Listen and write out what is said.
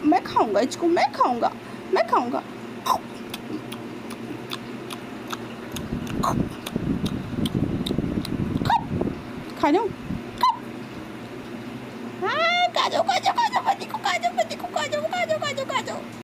मैं खाऊंगा इसको, मैं खाऊंगा। खा जाऊँ? हाँ, खा जाओ, पति को खा जाओ,